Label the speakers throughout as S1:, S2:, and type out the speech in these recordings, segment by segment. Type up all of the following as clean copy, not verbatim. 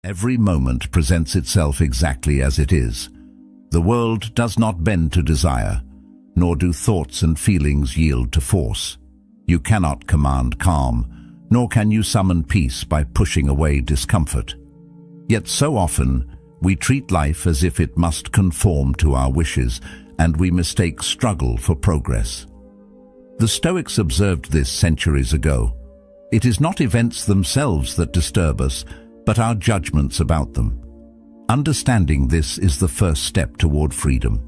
S1: Every moment presents itself exactly as it is. The world does not bend to desire, nor do thoughts and feelings yield to force. You cannot command calm, nor can you summon peace by pushing away discomfort. Yet so often, we treat life as if it must conform to our wishes, and we mistake struggle for progress. The Stoics observed this centuries ago. It is not events themselves that disturb us, but our judgments about them. Understanding this is the first step toward freedom.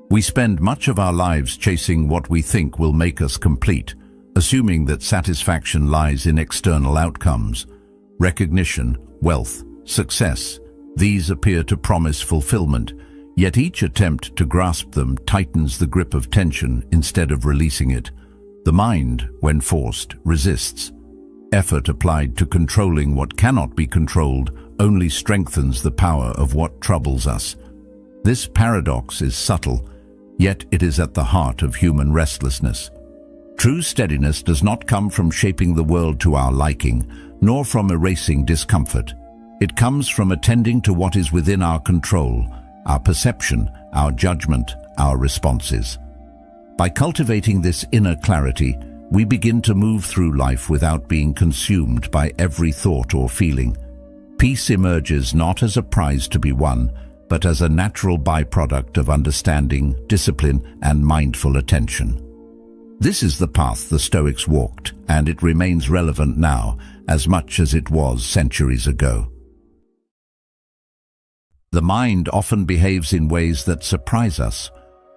S1: We spend much of our lives chasing what we think will make us complete, assuming that satisfaction lies in external outcomes. Recognition, wealth, success, these appear to promise fulfillment, yet each attempt to grasp them tightens the grip of tension instead of releasing it. The mind, when forced, resists. Effort applied to controlling what cannot be controlled only strengthens the power of what troubles us. This paradox is subtle, yet it is at the heart of human restlessness. True steadiness does not come from shaping the world to our liking, nor from erasing discomfort. It comes from attending to what is within our control, our perception, our judgment, our responses. By cultivating this inner clarity, we begin to move through life without being consumed by every thought or feeling. Peace emerges not as a prize to be won, but as a natural byproduct of understanding, discipline, and mindful attention. This is the path the Stoics walked, and it remains relevant now as much as it was centuries ago. The mind often behaves in ways that surprise us.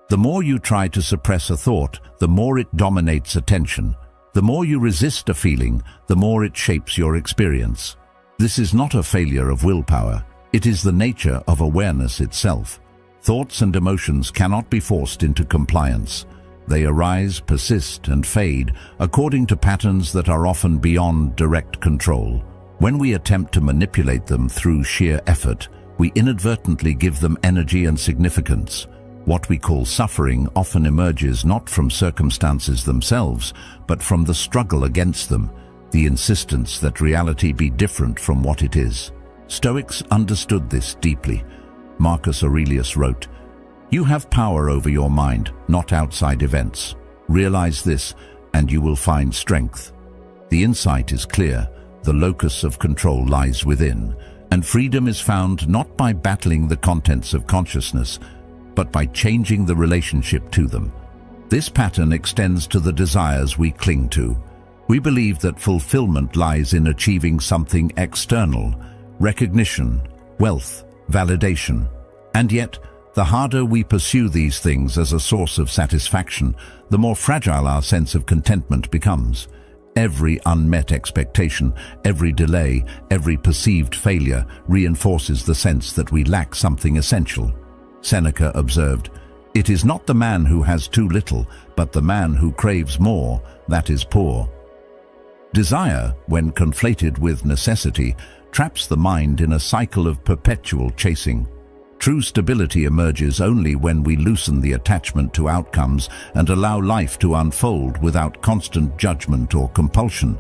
S1: The more you try to suppress a thought, the more it dominates attention. The more you resist a feeling, the more it shapes your experience. This is not a failure of willpower. It is the nature of awareness itself. Thoughts and emotions cannot be forced into compliance. They arise, persist, and fade according to patterns that are often beyond direct control. When we attempt to manipulate them through sheer effort, we inadvertently give them energy and significance. What we call suffering often emerges not from circumstances themselves, but from the struggle against them, the insistence that reality be different from what it is. Stoics understood this deeply. Marcus Aurelius wrote, "You have power over your mind, not outside events. Realize this, and you will find strength." The insight is clear. The locus of control lies within, and freedom is found not by battling the contents of consciousness, but by changing the relationship to them. This pattern extends to the desires we cling to. We believe that fulfillment lies in achieving something external, recognition, wealth, validation. And yet, the harder we pursue these things as a source of satisfaction, the more fragile our sense of contentment becomes. Every unmet expectation, every delay, every perceived failure reinforces the sense that we lack something essential. Seneca observed, "It is not the man who has too little, but the man who craves more, that is poor." Desire, when conflated with necessity, traps the mind in a cycle of perpetual chasing. True stability emerges only when we loosen the attachment to outcomes and allow life to unfold without constant judgment or compulsion.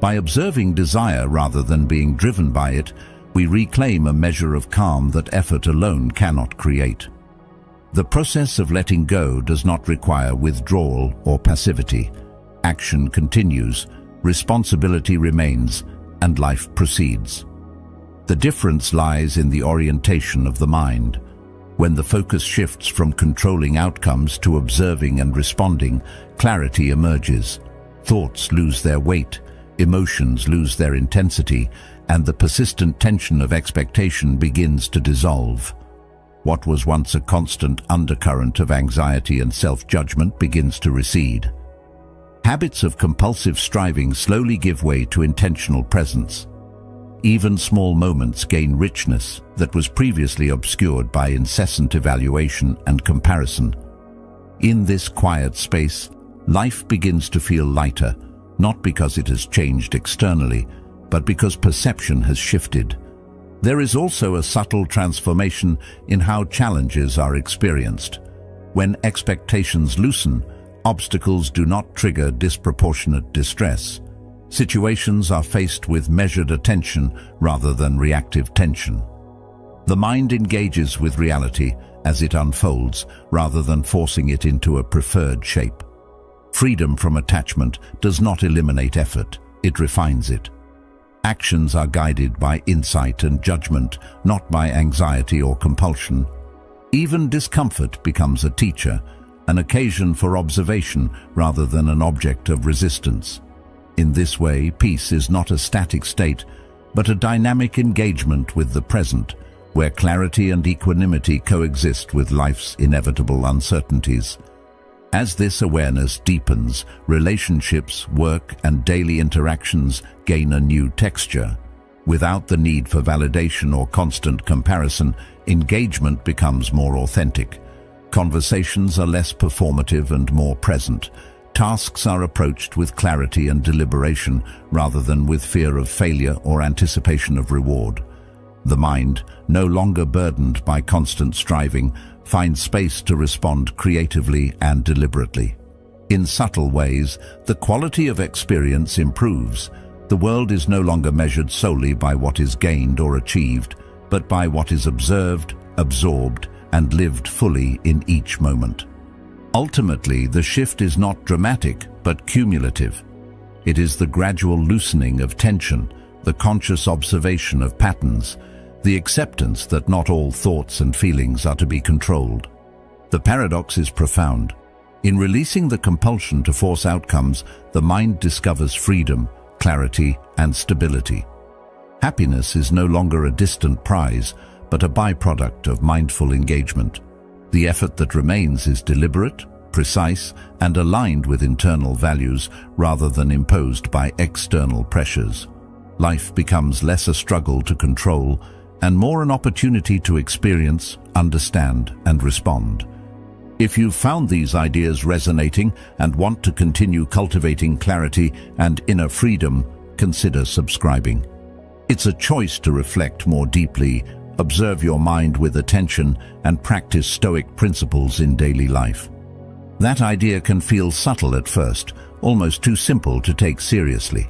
S1: By observing desire rather than being driven by it, we reclaim a measure of calm that effort alone cannot create. The process of letting go does not require withdrawal or passivity. Action continues, responsibility remains, and life proceeds. The difference lies in the orientation of the mind. When the focus shifts from controlling outcomes to observing and responding, clarity emerges. Thoughts lose their weight, emotions lose their intensity, and the persistent tension of expectation begins to dissolve. What was once a constant undercurrent of anxiety and self-judgment begins to recede. Habits of compulsive striving slowly give way to intentional presence. Even small moments gain richness that was previously obscured by incessant evaluation and comparison. In this quiet space, life begins to feel lighter, not because it has changed externally, but because perception has shifted. There is also a subtle transformation in how challenges are experienced. When expectations loosen, obstacles do not trigger disproportionate distress. Situations are faced with measured attention rather than reactive tension. The mind engages with reality as it unfolds rather than forcing it into a preferred shape. Freedom from attachment does not eliminate effort, it refines it. Actions are guided by insight and judgment, not by anxiety or compulsion. Even discomfort becomes a teacher, an occasion for observation rather than an object of resistance. In this way, peace is not a static state, but a dynamic engagement with the present, where clarity and equanimity coexist with life's inevitable uncertainties. As this awareness deepens, relationships, work, and daily interactions gain a new texture. Without the need for validation or constant comparison, engagement becomes more authentic. Conversations are less performative and more present. Tasks are approached with clarity and deliberation rather than with fear of failure or anticipation of reward. The mind, no longer burdened by constant striving, finds space to respond creatively and deliberately. In subtle ways, the quality of experience improves. The world is no longer measured solely by what is gained or achieved, but by what is observed, absorbed, and lived fully in each moment. Ultimately, the shift is not dramatic, but cumulative. It is the gradual loosening of tension, the conscious observation of patterns, the acceptance that not all thoughts and feelings are to be controlled. The paradox is profound. In releasing the compulsion to force outcomes, the mind discovers freedom, clarity, and stability. Happiness is no longer a distant prize, but a byproduct of mindful engagement. The effort that remains is deliberate, precise, and aligned with internal values rather than imposed by external pressures. Life becomes less a struggle to control and more an opportunity to experience, understand, and respond. If you've found these ideas resonating and want to continue cultivating clarity and inner freedom, consider subscribing. It's a choice to reflect more deeply, observe your mind with attention, and practice Stoic principles in daily life. That idea can feel subtle at first, almost too simple to take seriously.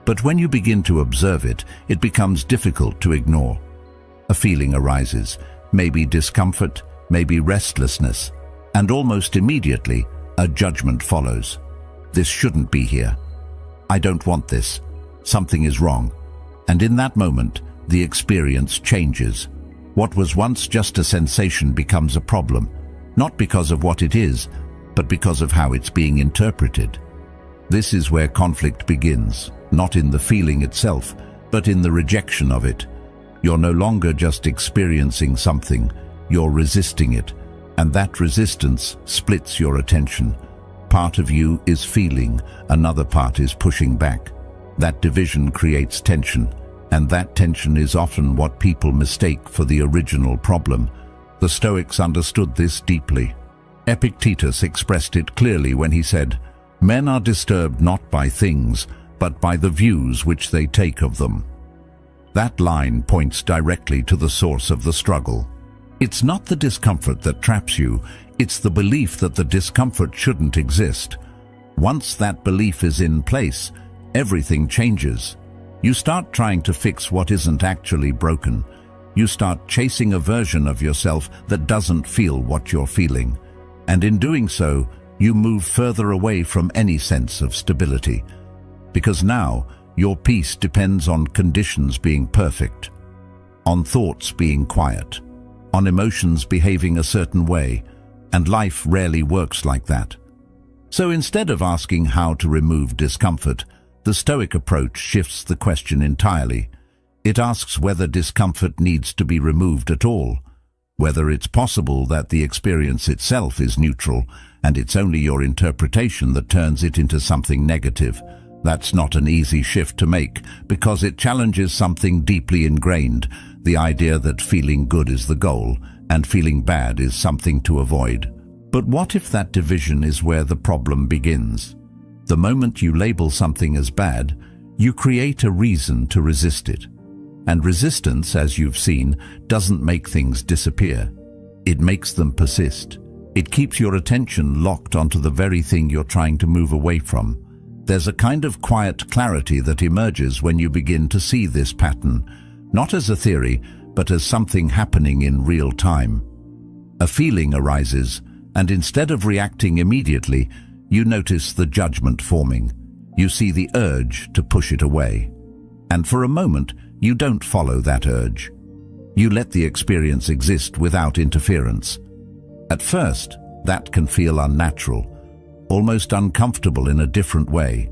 S1: But when you begin to observe it, it becomes difficult to ignore. A feeling arises, maybe discomfort, maybe restlessness, and almost immediately, a judgment follows. This shouldn't be here. I don't want this. Something is wrong. And in that moment, the experience changes. What was once just a sensation becomes a problem, not because of what it is, but because of how it's being interpreted. This is where conflict begins, not in the feeling itself, but in the rejection of it. You're no longer just experiencing something, you're resisting it, and that resistance splits your attention. Part of you is feeling, another part is pushing back. That division creates tension, and that tension is often what people mistake for the original problem. The Stoics understood this deeply. Epictetus expressed it clearly when he said, "Men are disturbed not by things, but by the views which they take of them." That line points directly to the source of the struggle. It's not the discomfort that traps you, it's the belief that the discomfort shouldn't exist. Once that belief is in place, everything changes. You start trying to fix what isn't actually broken. You start chasing a version of yourself that doesn't feel what you're feeling. And in doing so, you move further away from any sense of stability. Because now, your peace depends on conditions being perfect, on thoughts being quiet, on emotions behaving a certain way, and life rarely works like that. So instead of asking how to remove discomfort, the Stoic approach shifts the question entirely. It asks whether discomfort needs to be removed at all, whether it's possible that the experience itself is neutral and it's only your interpretation that turns it into something negative. That's not an easy shift to make because it challenges something deeply ingrained, the idea that feeling good is the goal and feeling bad is something to avoid. But what if that division is where the problem begins? The moment you label something as bad, you create a reason to resist it. And resistance, as you've seen, doesn't make things disappear. It makes them persist. It keeps your attention locked onto the very thing you're trying to move away from. There's a kind of quiet clarity that emerges when you begin to see this pattern, not as a theory, but as something happening in real time. A feeling arises, and instead of reacting immediately, you notice the judgment forming. You see the urge to push it away. And for a moment, you don't follow that urge. You let the experience exist without interference. At first, that can feel unnatural, almost uncomfortable in a different way,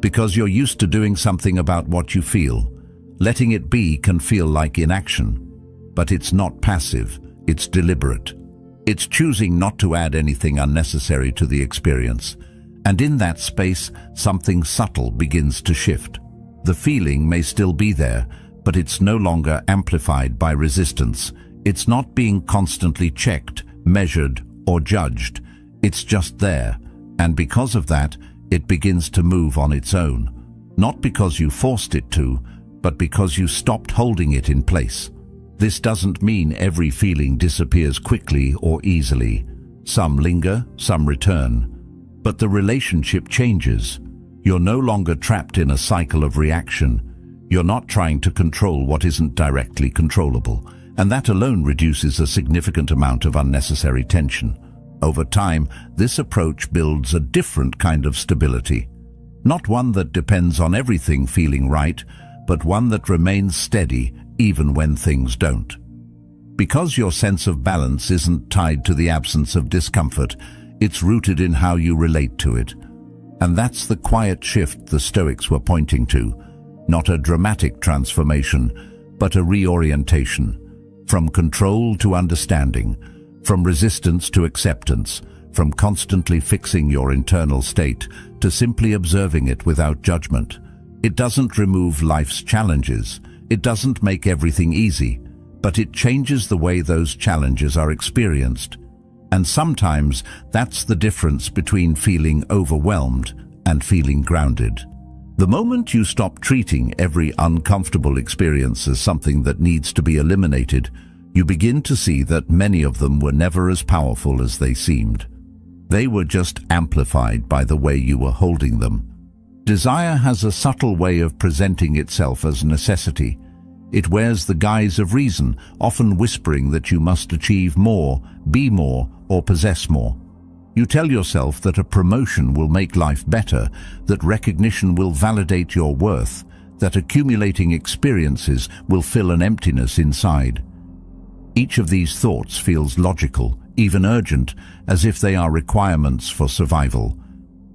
S1: because you're used to doing something about what you feel. Letting it be can feel like inaction, but it's not passive, it's deliberate. It's choosing not to add anything unnecessary to the experience. And in that space, something subtle begins to shift. The feeling may still be there, but it's no longer amplified by resistance. It's not being constantly checked, measured, or judged. It's just there, and because of that, it begins to move on its own. Not because you forced it to, but because you stopped holding it in place. This doesn't mean every feeling disappears quickly or easily. Some linger, some return. But the relationship changes. You're no longer trapped in a cycle of reaction. You're not trying to control what isn't directly controllable, and that alone reduces a significant amount of unnecessary tension. Over time, this approach builds a different kind of stability. Not one that depends on everything feeling right, but one that remains steady even when things don't. Because your sense of balance isn't tied to the absence of discomfort, it's rooted in how you relate to it. And that's the quiet shift the Stoics were pointing to. Not a dramatic transformation, but a reorientation. From control to understanding, from resistance to acceptance, from constantly fixing your internal state to simply observing it without judgment. It doesn't remove life's challenges. It doesn't make everything easy, but it changes the way those challenges are experienced. And sometimes that's the difference between feeling overwhelmed and feeling grounded. The moment you stop treating every uncomfortable experience as something that needs to be eliminated, you begin to see that many of them were never as powerful as they seemed. They were just amplified by the way you were holding them. Desire has a subtle way of presenting itself as necessity. It wears the guise of reason, often whispering that you must achieve more, be more, or possess more. You tell yourself that a promotion will make life better, that recognition will validate your worth, that accumulating experiences will fill an emptiness inside. Each of these thoughts feels logical, even urgent, as if they are requirements for survival.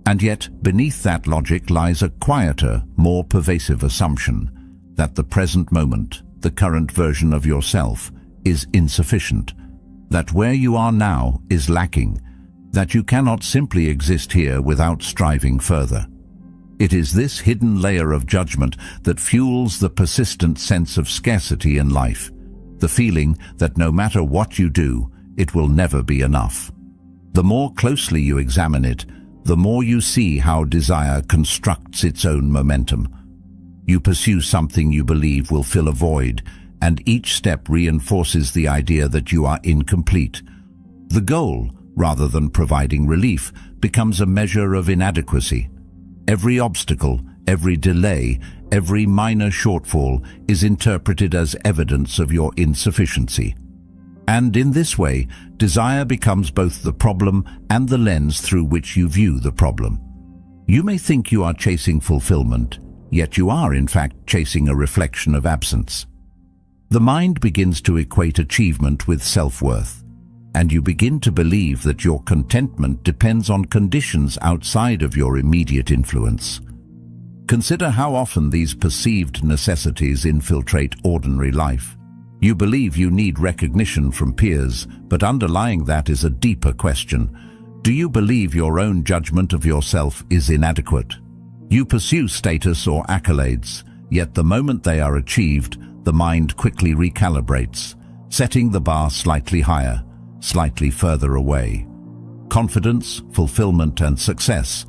S1: And yet, beneath that logic lies a quieter, more pervasive assumption that the present moment, the current version of yourself, is insufficient, that where you are now is lacking, that you cannot simply exist here without striving further. It is this hidden layer of judgment that fuels the persistent sense of scarcity in life, the feeling that no matter what you do, it will never be enough. The more closely you examine it, the more you see how desire constructs its own momentum. You pursue something you believe will fill a void, and each step reinforces the idea that you are incomplete. The goal, rather than providing relief, becomes a measure of inadequacy. Every obstacle, every delay, every minor shortfall is interpreted as evidence of your insufficiency. And in this way, desire becomes both the problem and the lens through which you view the problem. You may think you are chasing fulfillment, yet you are in fact chasing a reflection of absence. The mind begins to equate achievement with self-worth, and you begin to believe that your contentment depends on conditions outside of your immediate influence. Consider how often these perceived necessities infiltrate ordinary life. You believe you need recognition from peers, but underlying that is a deeper question. Do you believe your own judgment of yourself is inadequate? You pursue status or accolades, yet the moment they are achieved, the mind quickly recalibrates, setting the bar slightly higher, slightly further away. Confidence, fulfillment, and success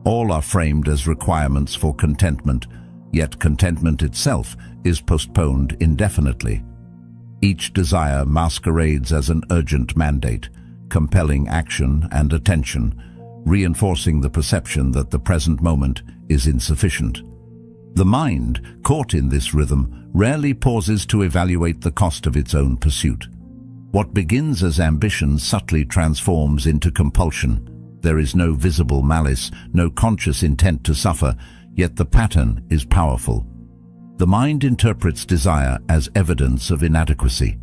S1: all are framed as requirements for contentment, yet contentment itself is postponed indefinitely. Each desire masquerades as an urgent mandate, compelling action and attention, reinforcing the perception that the present moment is insufficient. The mind, caught in this rhythm, rarely pauses to evaluate the cost of its own pursuit. What begins as ambition subtly transforms into compulsion. There is no visible malice, no conscious intent to suffer, yet the pattern is powerful. The mind interprets desire as evidence of inadequacy.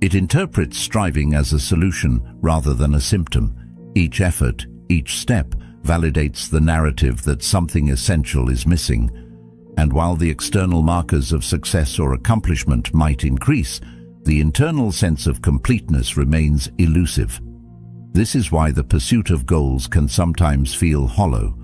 S1: It interprets striving as a solution rather than a symptom. Each effort, each step, validates the narrative that something essential is missing. And while the external markers of success or accomplishment might increase, the internal sense of completeness remains elusive. This is why the pursuit of goals can sometimes feel hollow.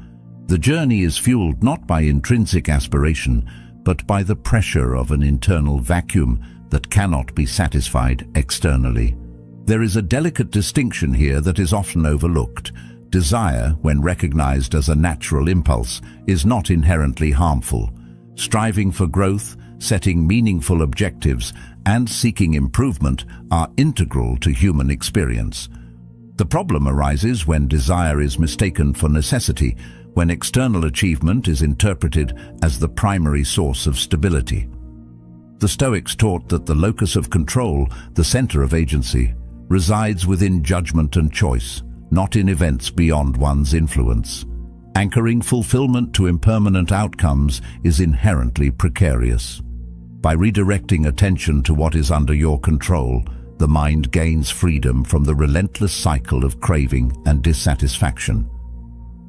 S1: The journey is fueled not by intrinsic aspiration, but by the pressure of an internal vacuum that cannot be satisfied externally. There is a delicate distinction here that is often overlooked. Desire, when recognized as a natural impulse, is not inherently harmful. Striving for growth, setting meaningful objectives, and seeking improvement are integral to human experience. The problem arises when desire is mistaken for necessity, when external achievement is interpreted as the primary source of stability. The Stoics taught that the locus of control, the center of agency, resides within judgment and choice, not in events beyond one's influence. Anchoring fulfillment to impermanent outcomes is inherently precarious. By redirecting attention to what is under your control, the mind gains freedom from the relentless cycle of craving and dissatisfaction.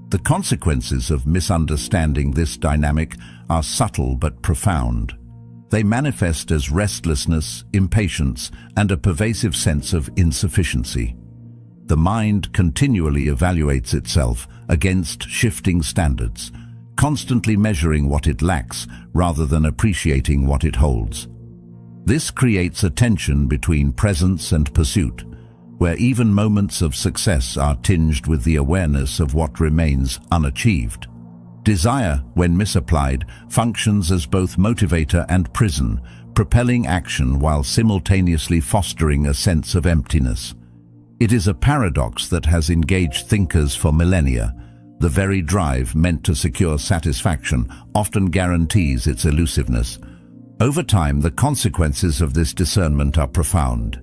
S1: The consequences of misunderstanding this dynamic are subtle but profound. They manifest as restlessness, impatience, and a pervasive sense of insufficiency. The mind continually evaluates itself against shifting standards, constantly measuring what it lacks rather than appreciating what it holds. This creates a tension between presence and pursuit, where even moments of success are tinged with the awareness of what remains unachieved. Desire, when misapplied, functions as both motivator and prison, propelling action while simultaneously fostering a sense of emptiness. It is a paradox that has engaged thinkers for millennia. The very drive meant to secure satisfaction often guarantees its elusiveness. Over time, the consequences of this discernment are profound.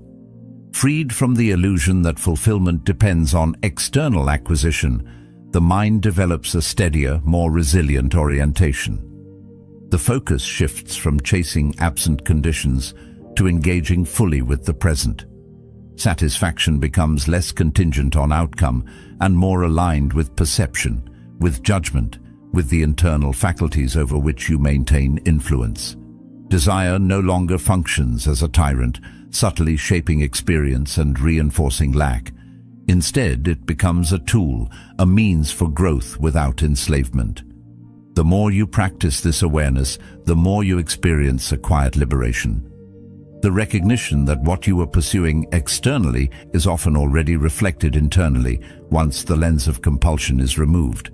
S1: Freed from the illusion that fulfillment depends on external acquisition, the mind develops a steadier, more resilient orientation. The focus shifts from chasing absent conditions to engaging fully with the present. Satisfaction becomes less contingent on outcome and more aligned with perception, with judgment, with the internal faculties over which you maintain influence. Desire no longer functions as a tyrant, subtly shaping experience and reinforcing lack. Instead, it becomes a tool, a means for growth without enslavement. The more you practice this awareness, the more you experience a quiet liberation. The recognition that what you are pursuing externally is often already reflected internally once the lens of compulsion is removed.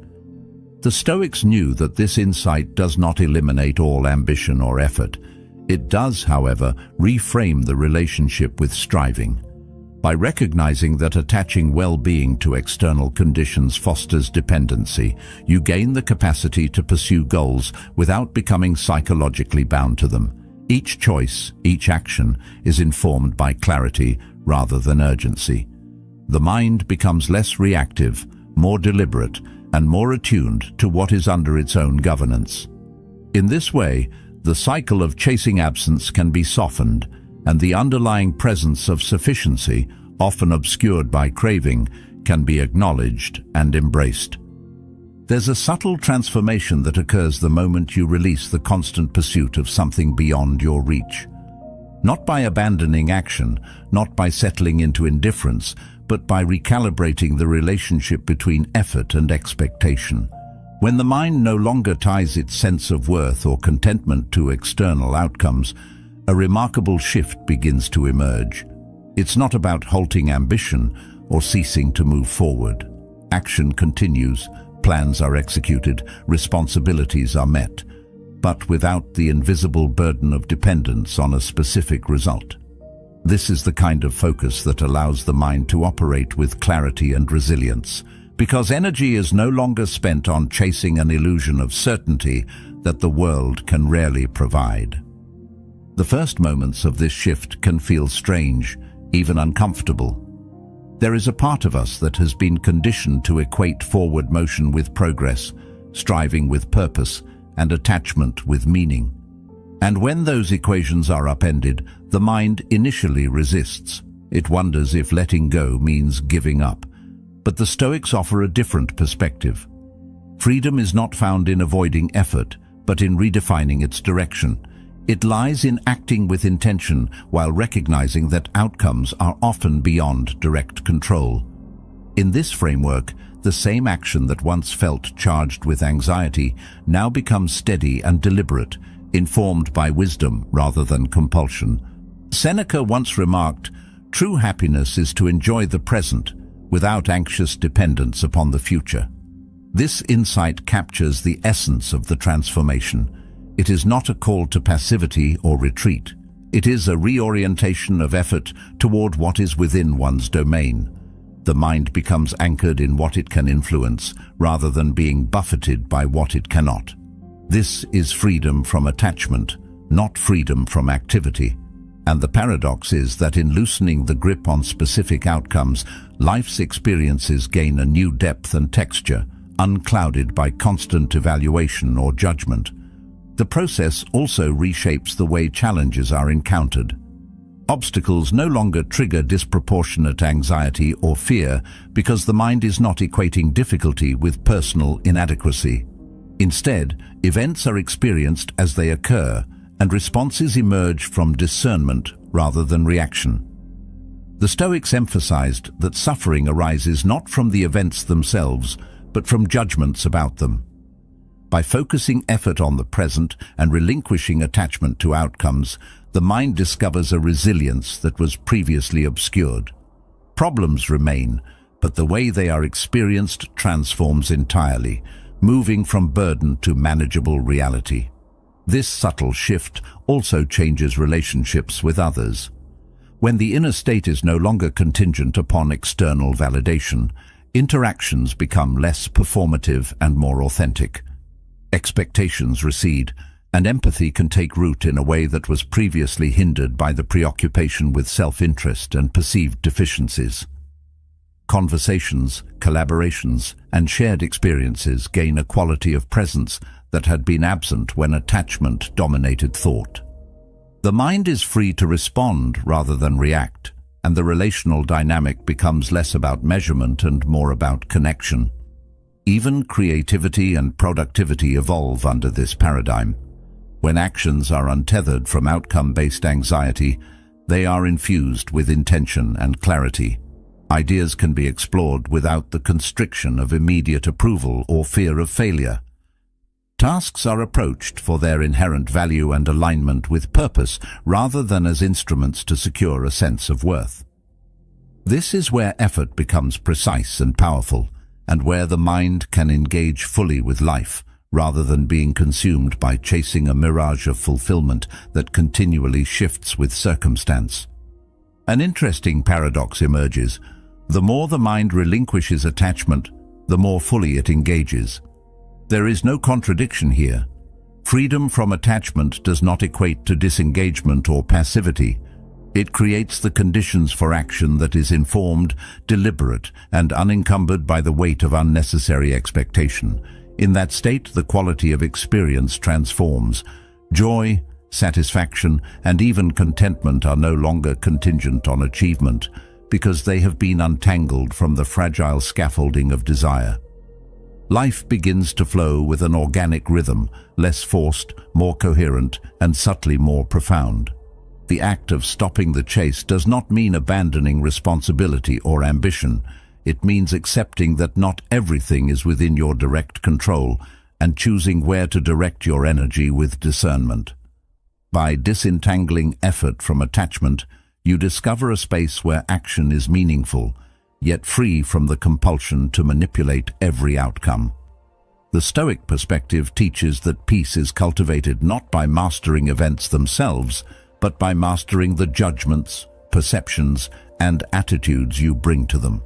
S1: The Stoics knew that this insight does not eliminate all ambition or effort. It does, however, reframe the relationship with striving. By recognizing that attaching well-being to external conditions fosters dependency, you gain the capacity to pursue goals without becoming psychologically bound to them. Each choice, each action, is informed by clarity rather than urgency. The mind becomes less reactive, more deliberate, and more attuned to what is under its own governance. In this way, the cycle of chasing absence can be softened, and the underlying presence of sufficiency, often obscured by craving, can be acknowledged and embraced. There's a subtle transformation that occurs the moment you release the constant pursuit of something beyond your reach. Not by abandoning action, not by settling into indifference, but by recalibrating the relationship between effort and expectation. When the mind no longer ties its sense of worth or contentment to external outcomes, a remarkable shift begins to emerge. It's not about halting ambition or ceasing to move forward. Action continues. Plans are executed, responsibilities are met, but without the invisible burden of dependence on a specific result. This is the kind of focus that allows the mind to operate with clarity and resilience, because energy is no longer spent on chasing an illusion of certainty that the world can rarely provide. The first moments of this shift can feel strange, even uncomfortable. There is a part of us that has been conditioned to equate forward motion with progress, striving with purpose, and attachment with meaning. And when those equations are upended, the mind initially resists. It wonders if letting go means giving up. But the Stoics offer a different perspective. Freedom is not found in avoiding effort, but in redefining its direction. It lies in acting with intention while recognizing that outcomes are often beyond direct control. In this framework, the same action that once felt charged with anxiety now becomes steady and deliberate, informed by wisdom rather than compulsion. Seneca once remarked, "True happiness is to enjoy the present, without anxious dependence upon the future." This insight captures the essence of the transformation. It is not a call to passivity or retreat. It is a reorientation of effort toward what is within one's domain. The mind becomes anchored in what it can influence, rather than being buffeted by what it cannot. This is freedom from attachment, not freedom from activity. And the paradox is that in loosening the grip on specific outcomes, life's experiences gain a new depth and texture, unclouded by constant evaluation or judgment. The process also reshapes the way challenges are encountered. Obstacles no longer trigger disproportionate anxiety or fear because the mind is not equating difficulty with personal inadequacy. Instead, events are experienced as they occur, and responses emerge from discernment rather than reaction. The Stoics emphasized that suffering arises not from the events themselves, but from judgments about them. By focusing effort on the present and relinquishing attachment to outcomes, the mind discovers a resilience that was previously obscured. Problems remain, but the way they are experienced transforms entirely, moving from burden to manageable reality. This subtle shift also changes relationships with others. When the inner state is no longer contingent upon external validation, interactions become less performative and more authentic. Expectations recede, and empathy can take root in a way that was previously hindered by the preoccupation with self-interest and perceived deficiencies. Conversations, collaborations, and shared experiences gain a quality of presence that had been absent when attachment dominated thought. The mind is free to respond rather than react, and the relational dynamic becomes less about measurement and more about connection. Even creativity and productivity evolve under this paradigm. When actions are untethered from outcome-based anxiety, they are infused with intention and clarity. Ideas can be explored without the constriction of immediate approval or fear of failure. Tasks are approached for their inherent value and alignment with purpose rather than as instruments to secure a sense of worth. This is where effort becomes precise and powerful, and where the mind can engage fully with life, rather than being consumed by chasing a mirage of fulfillment that continually shifts with circumstance. An interesting paradox emerges. The more the mind relinquishes attachment, the more fully it engages. There is no contradiction here. Freedom from attachment does not equate to disengagement or passivity. It creates the conditions for action that is informed, deliberate, and unencumbered by the weight of unnecessary expectation. In that state, the quality of experience transforms. Joy, satisfaction, and even contentment are no longer contingent on achievement, because they have been untangled from the fragile scaffolding of desire. Life begins to flow with an organic rhythm, less forced, more coherent, and subtly more profound. The act of stopping the chase does not mean abandoning responsibility or ambition. It means accepting that not everything is within your direct control and choosing where to direct your energy with discernment. By disentangling effort from attachment, you discover a space where action is meaningful, yet free from the compulsion to manipulate every outcome. The Stoic perspective teaches that peace is cultivated not by mastering events themselves, but by mastering the judgments, perceptions, and attitudes you bring to them.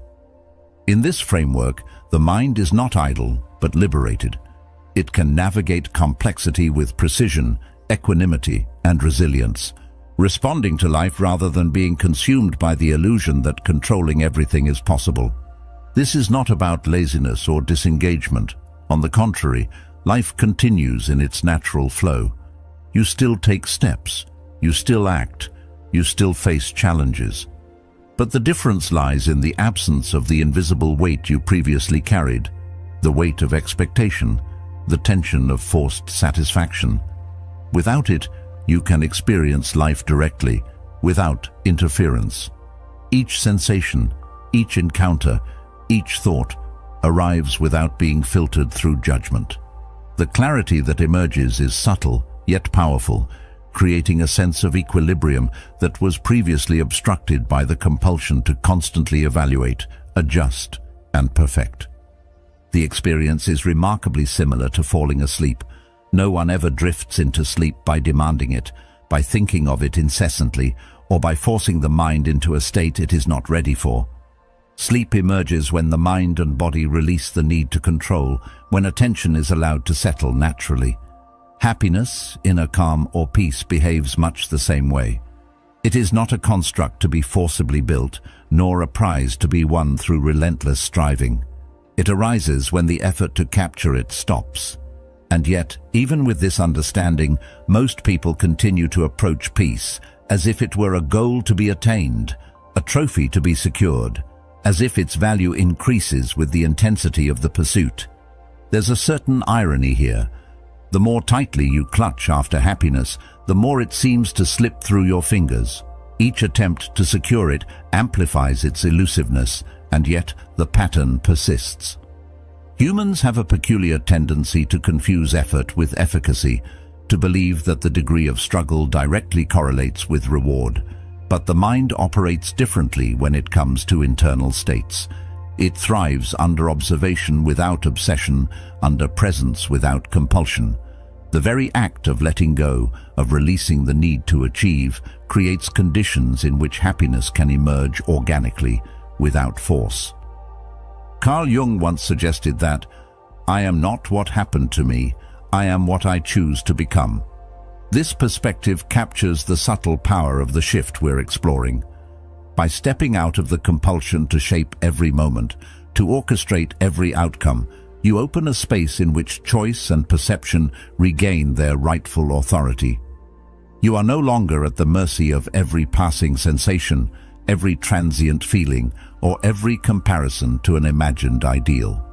S1: In this framework, the mind is not idle, but liberated. It can navigate complexity with precision, equanimity, and resilience, responding to life rather than being consumed by the illusion that controlling everything is possible. This is not about laziness or disengagement. On the contrary, life continues in its natural flow. You still take steps, you still act, you still face challenges. But the difference lies in the absence of the invisible weight you previously carried, the weight of expectation, the tension of forced satisfaction. Without it, you can experience life directly, without interference. Each sensation, each encounter, each thought arrives without being filtered through judgment. The clarity that emerges is subtle, yet powerful, creating a sense of equilibrium that was previously obstructed by the compulsion to constantly evaluate, adjust, and perfect. The experience is remarkably similar to falling asleep. No one ever drifts into sleep by demanding it, by thinking of it incessantly, or by forcing the mind into a state it is not ready for. Sleep emerges when the mind and body release the need to control, when attention is allowed to settle naturally. Happiness, inner calm or peace behaves much the same way. It is not a construct to be forcibly built, nor a prize to be won through relentless striving. It arises when the effort to capture it stops. And yet, even with this understanding, most people continue to approach peace as if it were a goal to be attained, a trophy to be secured, as if its value increases with the intensity of the pursuit. There's a certain irony here. The more tightly you clutch after happiness, the more it seems to slip through your fingers. Each attempt to secure it amplifies its elusiveness, and yet the pattern persists. Humans have a peculiar tendency to confuse effort with efficacy, to believe that the degree of struggle directly correlates with reward. But the mind operates differently when it comes to internal states. It thrives under observation without obsession, under presence without compulsion. The very act of letting go, of releasing the need to achieve, creates conditions in which happiness can emerge organically, without force. Carl Jung once suggested that, "I am not what happened to me, I am what I choose to become." This perspective captures the subtle power of the shift we're exploring. By stepping out of the compulsion to shape every moment, to orchestrate every outcome, you open a space in which choice and perception regain their rightful authority. You are no longer at the mercy of every passing sensation, every transient feeling, or every comparison to an imagined ideal.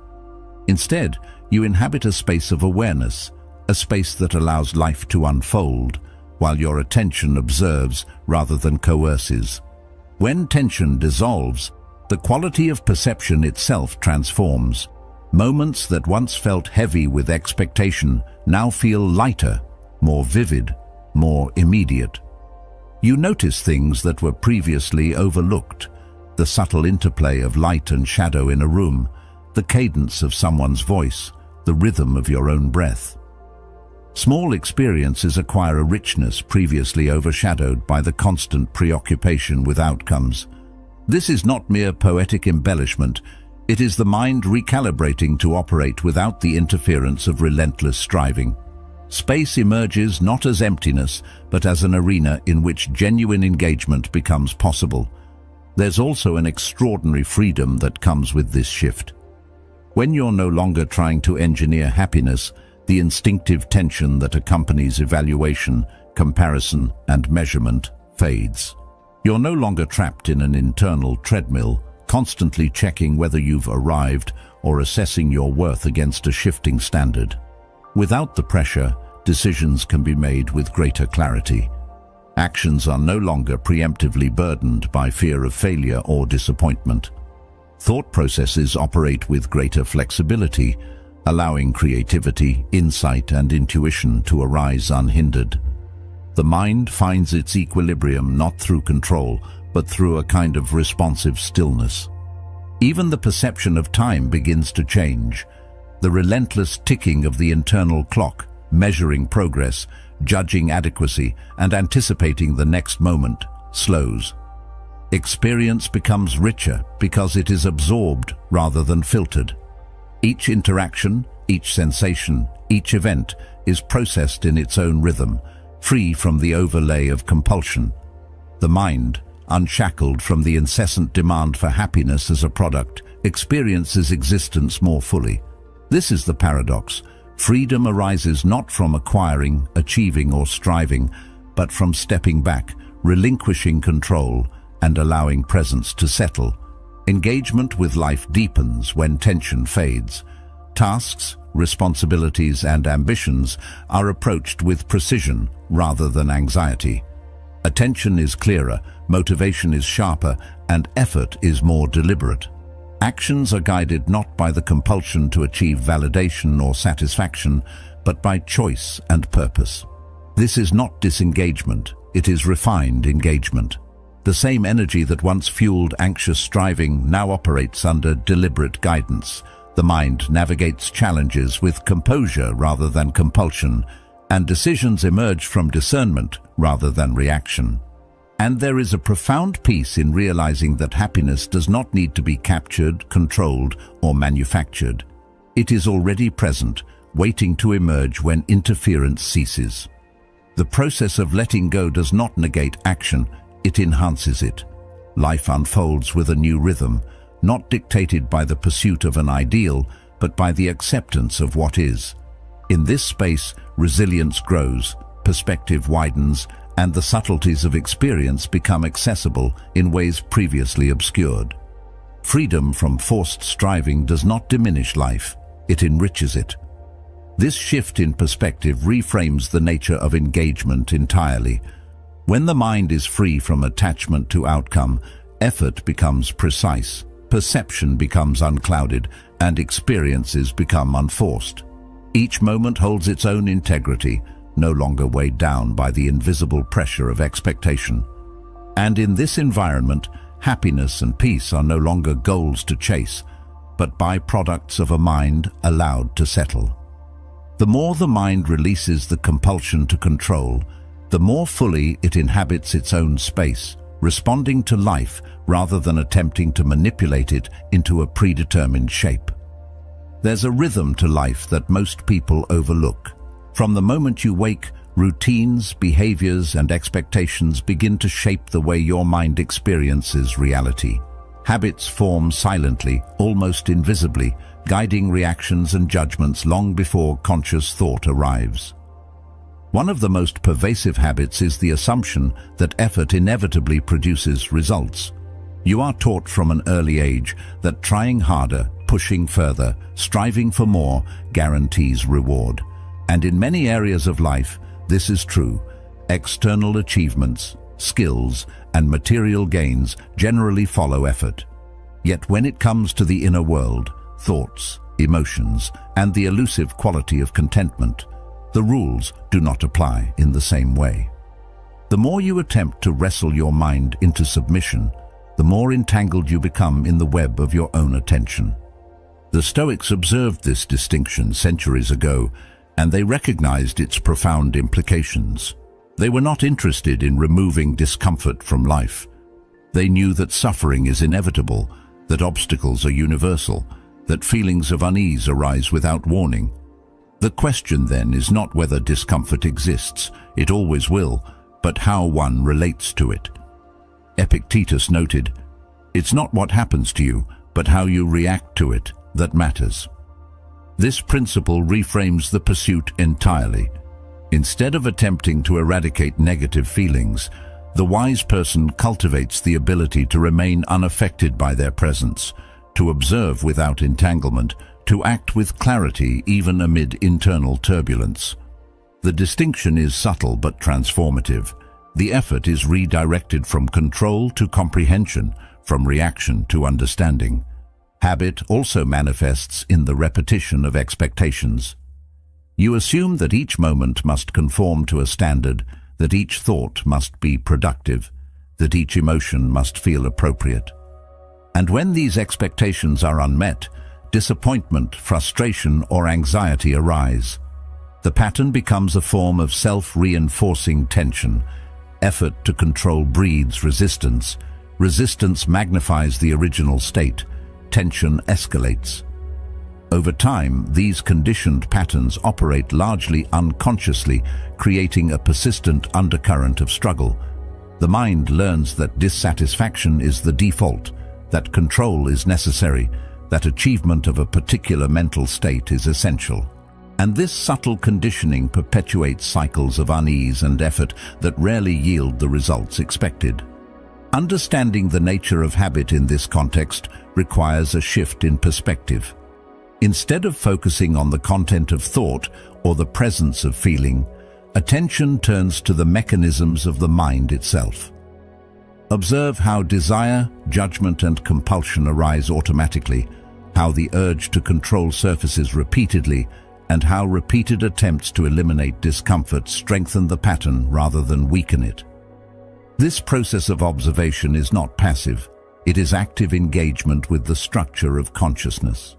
S1: Instead, you inhabit a space of awareness, a space that allows life to unfold, while your attention observes rather than coerces. When tension dissolves, the quality of perception itself transforms. Moments that once felt heavy with expectation now feel lighter, more vivid, more immediate. You notice things that were previously overlooked: the subtle interplay of light and shadow in a room, the cadence of someone's voice, the rhythm of your own breath. Small experiences acquire a richness previously overshadowed by the constant preoccupation with outcomes. This is not mere poetic embellishment. It is the mind recalibrating to operate without the interference of relentless striving. Space emerges not as emptiness, but as an arena in which genuine engagement becomes possible. There's also an extraordinary freedom that comes with this shift. When you're no longer trying to engineer happiness, the instinctive tension that accompanies evaluation, comparison, and measurement fades. You're no longer trapped in an internal treadmill, constantly checking whether you've arrived or assessing your worth against a shifting standard. Without the pressure, decisions can be made with greater clarity. Actions are no longer preemptively burdened by fear of failure or disappointment. Thought processes operate with greater flexibility, allowing creativity, insight, and intuition to arise unhindered. The mind finds its equilibrium not through control, but through a kind of responsive stillness. Even the perception of time begins to change. The relentless ticking of the internal clock, measuring progress, judging adequacy, and anticipating the next moment, slows. Experience becomes richer because it is absorbed rather than filtered. Each interaction, each sensation, each event is processed in its own rhythm, free from the overlay of compulsion. The mind, unshackled from the incessant demand for happiness as a product, experiences existence more fully. This is the paradox. Freedom arises not from acquiring, achieving, or striving, but from stepping back, relinquishing control, and allowing presence to settle. Engagement with life deepens when tension fades. Tasks, responsibilities, and ambitions are approached with precision rather than anxiety. Attention is clearer, motivation is sharper, and effort is more deliberate. Actions are guided not by the compulsion to achieve validation or satisfaction, but by choice and purpose. This is not disengagement, it is refined engagement. The same energy that once fueled anxious striving now operates under deliberate guidance. The mind navigates challenges with composure rather than compulsion, and decisions emerge from discernment rather than reaction. And there is a profound peace in realizing that happiness does not need to be captured, controlled, or manufactured. It is already present, waiting to emerge when interference ceases. The process of letting go does not negate action, it enhances it. Life unfolds with a new rhythm, not dictated by the pursuit of an ideal, but by the acceptance of what is. In this space, resilience grows, perspective widens, and the subtleties of experience become accessible in ways previously obscured. Freedom from forced striving does not diminish life, it enriches it. This shift in perspective reframes the nature of engagement entirely. When the mind is free from attachment to outcome, effort becomes precise, perception becomes unclouded, and experiences become unforced. Each moment holds its own integrity, no longer weighed down by the invisible pressure of expectation. And in this environment, happiness and peace are no longer goals to chase, but byproducts of a mind allowed to settle. The more the mind releases the compulsion to control, the more fully it inhabits its own space, responding to life rather than attempting to manipulate it into a predetermined shape. There's a rhythm to life that most people overlook. From the moment you wake, routines, behaviors, and expectations begin to shape the way your mind experiences reality. Habits form silently, almost invisibly, guiding reactions and judgments long before conscious thought arrives. One of the most pervasive habits is the assumption that effort inevitably produces results. You are taught from an early age that trying harder, pushing further, striving for more guarantees reward. And in many areas of life, this is true. External achievements, skills, and material gains generally follow effort. Yet when it comes to the inner world, thoughts, emotions, and the elusive quality of contentment, the rules do not apply in the same way. The more you attempt to wrestle your mind into submission, the more entangled you become in the web of your own attention. The Stoics observed this distinction centuries ago, and they recognized its profound implications. They were not interested in removing discomfort from life. They knew that suffering is inevitable, that obstacles are universal, that feelings of unease arise without warning. The question then is not whether discomfort exists, it always will, but how one relates to it. Epictetus noted, "It's not what happens to you, but how you react to it that matters." This principle reframes the pursuit entirely. Instead of attempting to eradicate negative feelings, the wise person cultivates the ability to remain unaffected by their presence, to observe without entanglement, to act with clarity even amid internal turbulence. The distinction is subtle but transformative. The effort is redirected from control to comprehension, from reaction to understanding. Habit also manifests in the repetition of expectations. You assume that each moment must conform to a standard, that each thought must be productive, that each emotion must feel appropriate. And when these expectations are unmet, disappointment, frustration, or anxiety arise. The pattern becomes a form of self-reinforcing tension. Effort to control breeds resistance, Resistance magnifies the original state. Tension escalates. Over time, these conditioned patterns operate largely unconsciously, creating a persistent undercurrent of struggle. The mind learns that dissatisfaction is the default, that control is necessary, that achievement of a particular mental state is essential. And this subtle conditioning perpetuates cycles of unease and effort that rarely yield the results expected. Understanding the nature of habit in this context requires a shift in perspective. Instead of focusing on the content of thought or the presence of feeling, attention turns to the mechanisms of the mind itself. Observe how desire, judgment, and compulsion arise automatically, how the urge to control surfaces repeatedly, and how repeated attempts to eliminate discomfort strengthen the pattern rather than weaken it. This process of observation is not passive. It is active engagement with the structure of consciousness.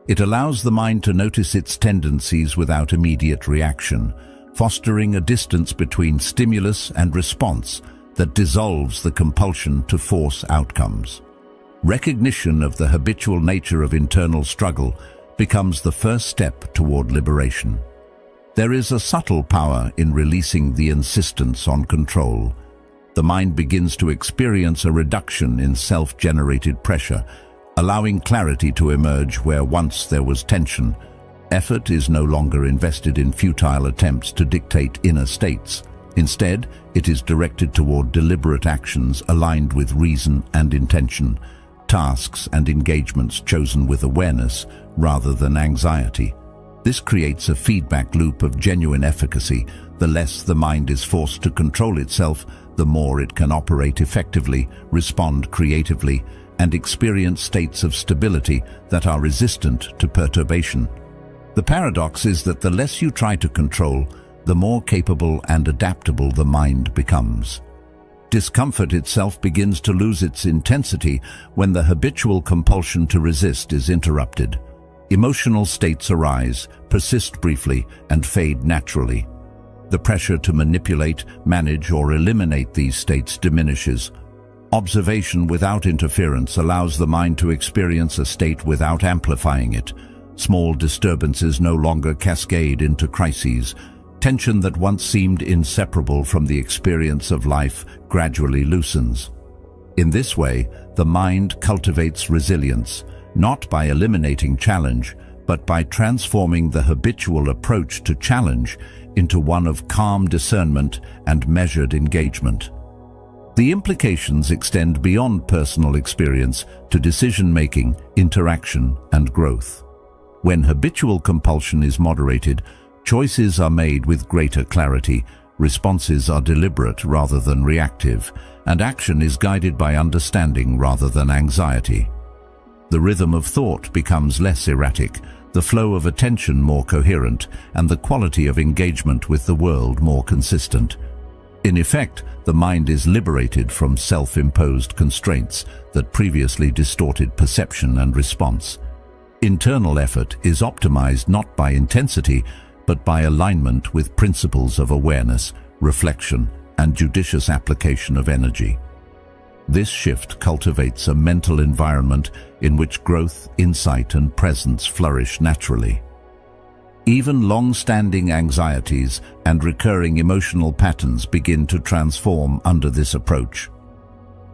S1: It allows the mind to notice its tendencies without immediate reaction, fostering a distance between stimulus and response that dissolves the compulsion to force outcomes. Recognition of the habitual nature of internal struggle becomes the first step toward liberation. There is a subtle power in releasing the insistence on control. The mind begins to experience a reduction in self-generated pressure, allowing clarity to emerge where once there was tension. Effort is no longer invested in futile attempts to dictate inner states. Instead, it is directed toward deliberate actions aligned with reason and intention, tasks and engagements chosen with awareness rather than anxiety. This creates a feedback loop of genuine efficacy. The less the mind is forced to control itself, the more it can operate effectively, respond creatively, and experience states of stability that are resistant to perturbation. The paradox is that the less you try to control, the more capable and adaptable the mind becomes. Discomfort itself begins to lose its intensity when the habitual compulsion to resist is interrupted. Emotional states arise, persist briefly, and fade naturally. The pressure to manipulate, manage, or eliminate these states diminishes. Observation without interference allows the mind to experience a state without amplifying it. Small disturbances no longer cascade into crises. Tension that once seemed inseparable from the experience of life gradually loosens. In this way, the mind cultivates resilience, not by eliminating challenge, but by transforming the habitual approach to challenge into one of calm discernment and measured engagement. The implications extend beyond personal experience to decision-making, interaction, and growth. When habitual compulsion is moderated, choices are made with greater clarity, responses are deliberate rather than reactive, and action is guided by understanding rather than anxiety. The rhythm of thought becomes less erratic, the flow of attention more coherent, and the quality of engagement with the world more consistent. In effect, the mind is liberated from self-imposed constraints that previously distorted perception and response. Internal effort is optimized not by intensity, but by alignment with principles of awareness, reflection, and judicious application of energy. This shift cultivates a mental environment in which growth, insight, and presence flourish naturally. Even long-standing anxieties and recurring emotional patterns begin to transform under this approach.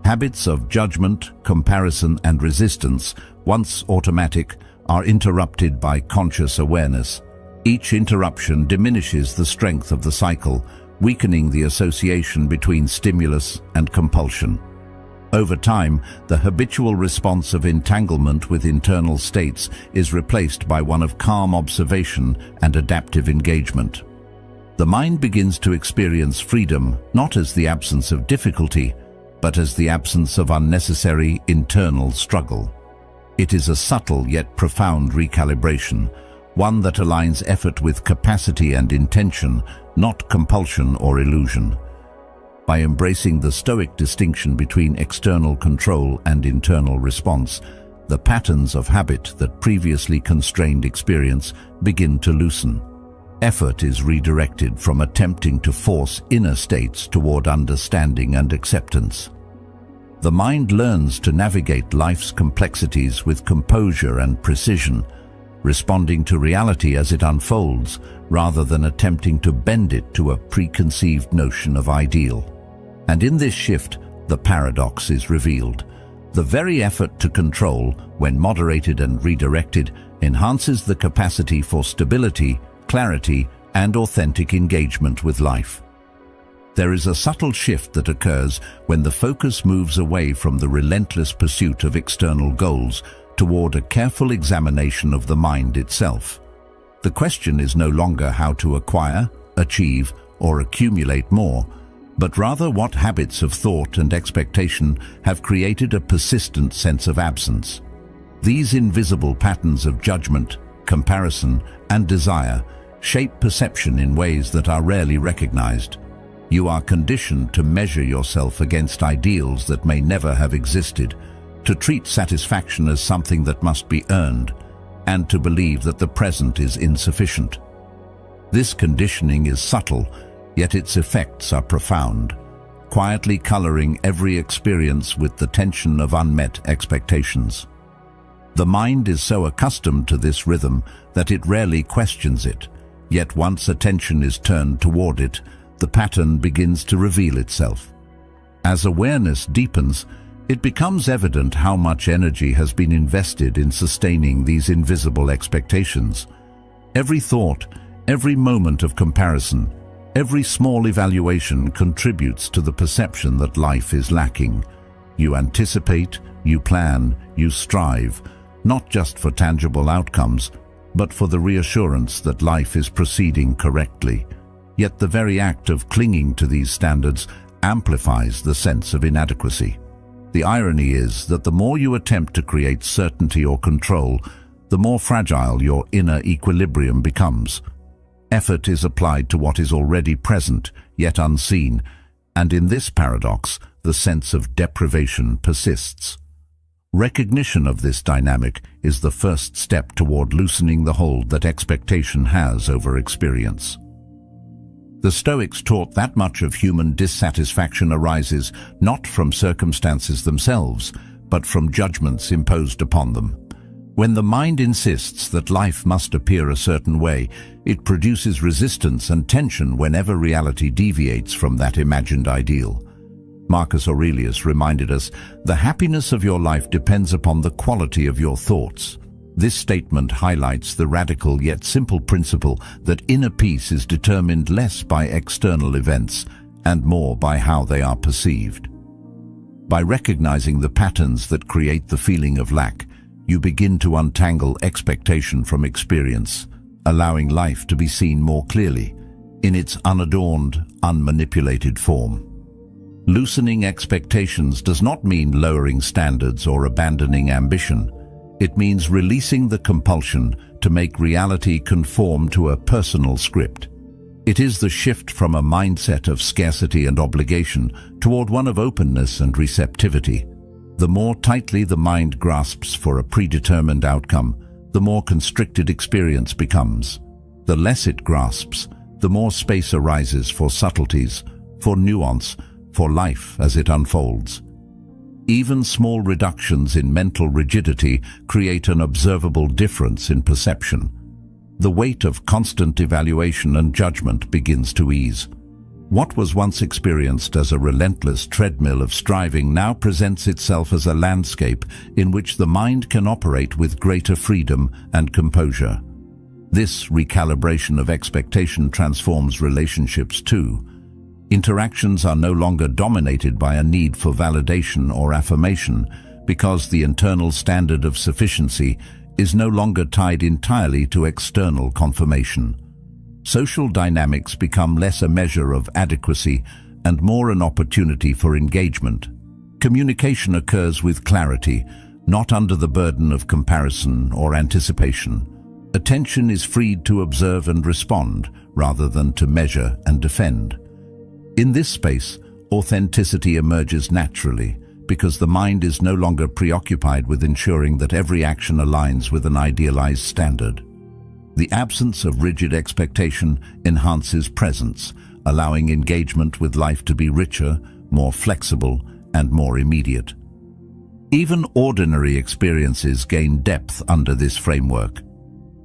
S1: Habits of judgment, comparison, and resistance, once automatic, are interrupted by conscious awareness. Each interruption diminishes the strength of the cycle, weakening the association between stimulus and compulsion. Over time, the habitual response of entanglement with internal states is replaced by one of calm observation and adaptive engagement. The mind begins to experience freedom not as the absence of difficulty, but as the absence of unnecessary internal struggle. It is a subtle yet profound recalibration, one that aligns effort with capacity and intention, not compulsion or illusion. By embracing the Stoic distinction between external control and internal response, the patterns of habit that previously constrained experience begin to loosen. Effort is redirected from attempting to force inner states toward understanding and acceptance. The mind learns to navigate life's complexities with composure and precision, responding to reality as it unfolds, rather than attempting to bend it to a preconceived notion of ideal. And in this shift, the paradox is revealed. The very effort to control, when moderated and redirected, enhances the capacity for stability, clarity, and authentic engagement with life. There is a subtle shift that occurs when the focus moves away from the relentless pursuit of external goals toward a careful examination of the mind itself. The question is no longer how to acquire, achieve, or accumulate more, but rather what habits of thought and expectation have created a persistent sense of absence. These invisible patterns of judgment, comparison, and desire shape perception in ways that are rarely recognized. You are conditioned to measure yourself against ideals that may never have existed, to treat satisfaction as something that must be earned, and to believe that the present is insufficient. This conditioning is subtle, yet its effects are profound, quietly coloring every experience with the tension of unmet expectations. The mind is so accustomed to this rhythm that it rarely questions it, yet once attention is turned toward it, the pattern begins to reveal itself. As awareness deepens, it becomes evident how much energy has been invested in sustaining these invisible expectations. Every thought, every moment of comparison, every small evaluation contributes to the perception that life is lacking. You anticipate, you plan, you strive, not just for tangible outcomes, but for the reassurance that life is proceeding correctly. Yet the very act of clinging to these standards amplifies the sense of inadequacy. The irony is that the more you attempt to create certainty or control, the more fragile your inner equilibrium becomes. Effort is applied to what is already present, yet unseen, and in this paradox, the sense of deprivation persists. Recognition of this dynamic is the first step toward loosening the hold that expectation has over experience. The Stoics taught that much of human dissatisfaction arises not from circumstances themselves, but from judgments imposed upon them. When the mind insists that life must appear a certain way, it produces resistance and tension whenever reality deviates from that imagined ideal. Marcus Aurelius reminded us, "The happiness of your life depends upon the quality of your thoughts." This statement highlights the radical yet simple principle that inner peace is determined less by external events and more by how they are perceived. By recognizing the patterns that create the feeling of lack, you begin to untangle expectation from experience, allowing life to be seen more clearly, in its unadorned, unmanipulated form. Loosening expectations does not mean lowering standards or abandoning ambition. It means releasing the compulsion to make reality conform to a personal script. It is the shift from a mindset of scarcity and obligation toward one of openness and receptivity. The more tightly the mind grasps for a predetermined outcome, the more constricted experience becomes. The less it grasps, the more space arises for subtleties, for nuance, for life as it unfolds. Even small reductions in mental rigidity create an observable difference in perception. The weight of constant evaluation and judgment begins to ease. What was once experienced as a relentless treadmill of striving now presents itself as a landscape in which the mind can operate with greater freedom and composure. This recalibration of expectation transforms relationships too. Interactions are no longer dominated by a need for validation or affirmation because the internal standard of sufficiency is no longer tied entirely to external confirmation. Social dynamics become less a measure of adequacy and more an opportunity for engagement. Communication occurs with clarity, not under the burden of comparison or anticipation. Attention is freed to observe and respond rather than to measure and defend. In this space, authenticity emerges naturally because the mind is no longer preoccupied with ensuring that every action aligns with an idealized standard. The absence of rigid expectation enhances presence, allowing engagement with life to be richer, more flexible, and more immediate. Even ordinary experiences gain depth under this framework.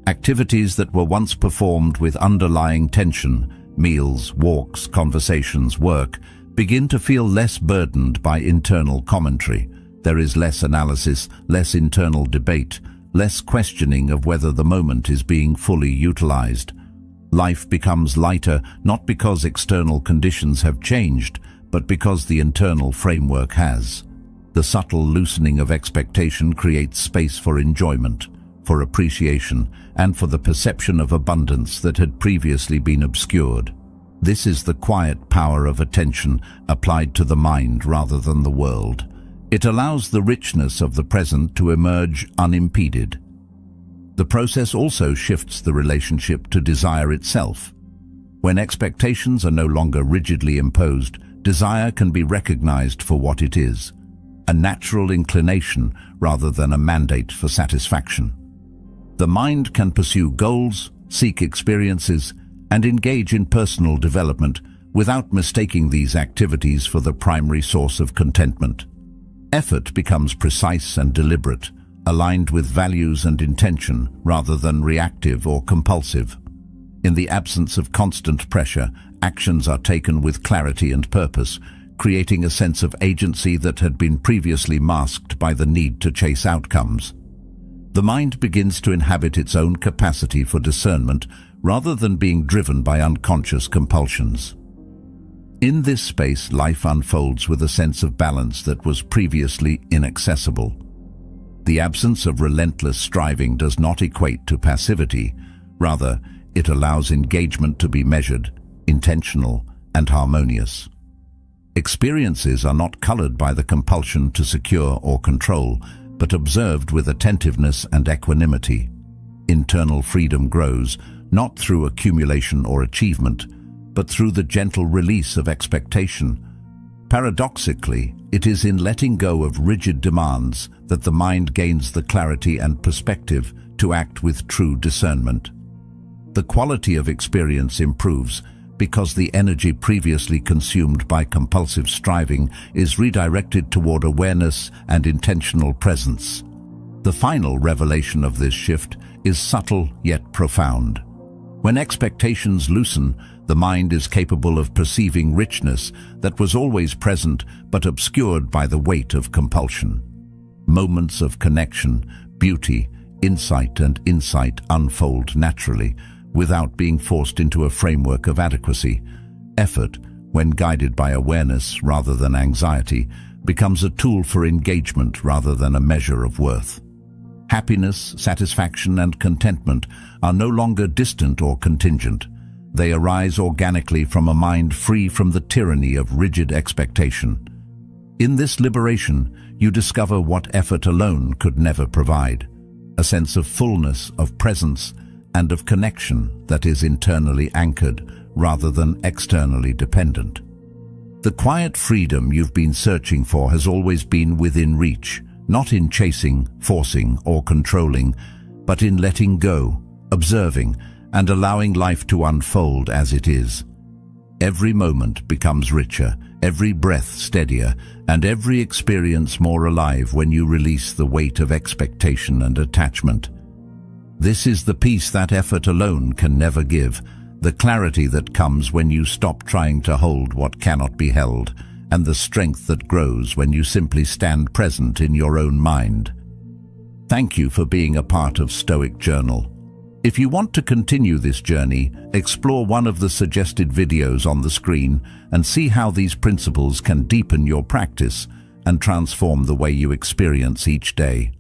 S1: Activities that were once performed with underlying tension, meals, walks, conversations, work, begin to feel less burdened by internal commentary. There is less analysis, less internal debate, less questioning of whether the moment is being fully utilized. Life becomes lighter not because external conditions have changed, but because the internal framework has. The subtle loosening of expectation creates space for enjoyment, for appreciation, and for the perception of abundance that had previously been obscured. This is the quiet power of attention applied to the mind rather than the world. It allows the richness of the present to emerge unimpeded. The process also shifts the relationship to desire itself. When expectations are no longer rigidly imposed, desire can be recognized for what it is, a natural inclination rather than a mandate for satisfaction. The mind can pursue goals, seek experiences, and engage in personal development without mistaking these activities for the primary source of contentment. Effort becomes precise and deliberate, aligned with values and intention rather than reactive or compulsive. In the absence of constant pressure, actions are taken with clarity and purpose, creating a sense of agency that had been previously masked by the need to chase outcomes. The mind begins to inhabit its own capacity for discernment rather than being driven by unconscious compulsions. In this space, life unfolds with a sense of balance that was previously inaccessible. The absence of relentless striving does not equate to passivity. Rather, it allows engagement to be measured, intentional, and harmonious. Experiences are not colored by the compulsion to secure or control, but observed with attentiveness and equanimity. Internal freedom grows, not through accumulation or achievement, but through the gentle release of expectation. Paradoxically, it is in letting go of rigid demands that the mind gains the clarity and perspective to act with true discernment. The quality of experience improves because the energy previously consumed by compulsive striving is redirected toward awareness and intentional presence. The final revelation of this shift is subtle yet profound. When expectations loosen, the mind is capable of perceiving richness that was always present but obscured by the weight of compulsion. Moments of connection, beauty, insight and insight unfold naturally, without being forced into a framework of adequacy. Effort, when guided by awareness rather than anxiety, becomes a tool for engagement rather than a measure of worth. Happiness, satisfaction, and contentment are no longer distant or contingent. They arise organically from a mind free from the tyranny of rigid expectation. In this liberation, you discover what effort alone could never provide: a sense of fullness, of presence, and of connection that is internally anchored rather than externally dependent. The quiet freedom you've been searching for has always been within reach, not in chasing, forcing, or controlling, but in letting go, observing, and allowing life to unfold as it is. Every moment becomes richer, every breath steadier, and every experience more alive when you release the weight of expectation and attachment. This is the peace that effort alone can never give, the clarity that comes when you stop trying to hold what cannot be held, and the strength that grows when you simply stand present in your own mind. Thank you for being a part of Stoic Journal. If you want to continue this journey, explore one of the suggested videos on the screen and see how these principles can deepen your practice and transform the way you experience each day.